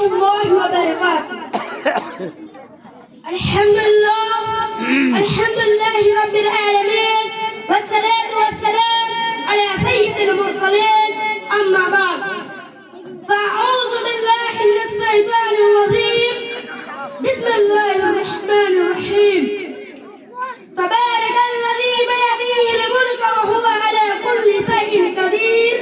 वरहमतुल्लाहि वबरकातुहू। अल्हम्दुलिल्लाहि रब्बिल आलमीन वस्सलातु वस्सलाम अला सय्यिदिल मुरसलीन अम्मा बाद फ़अऊज़ु बिल्लाहि मिनश शैतानिर रजीम बिस्मिल्लाहिर रहमानिर रहीम तबारकल्लज़ी बियदिहिल मुल्क व हुवा अला कुल्लि शैइन क़दीर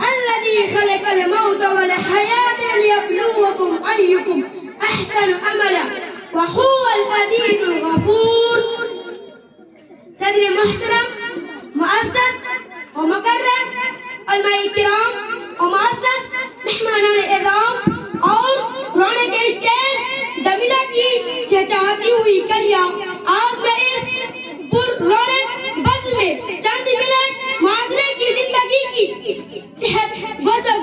अल्लज़ी खलक़ल मौत वल हयाता लियब्लुवकुम अय्युकुम अहसनु अमला व हुवल अज़ीज़ुल गफूर। सदर मुहतरम मुअज़्ज़ज़ व मुकर्रम उलमाए किराम व मुअज़्ज़ज़ मेहमानान इज़ाम और रोने के स्टेज ज़मीला की चहचहाती हुई कलियां, आज मैं इस पुररौनक बज़्म में चंद मिनट मुआशरे की जिंदगी की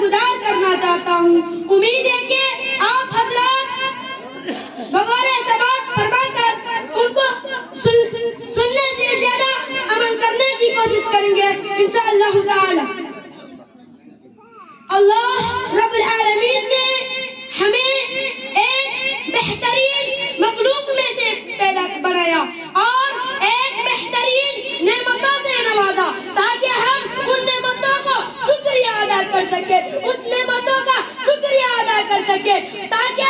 गुज़ार करना चाहता हूँ। उम्मीद है कि आप हज़रात बगौर समाज फरमाकर उनको सुनने से ज्यादा अमल करने की कोशिश करेंगे इंशाअल्लाह ताला। अल्लाह रब्बुल आलमीन ने हमें एक बेहतरीन मखलूक में से पैदा बनाया और एक बेहतरीन नेमतों से नवाजा ताकि हम उन नेमतों को शुक्रिया अदा कर सके, उस नेमतों का शुक्रिया अदा कर सके ताकि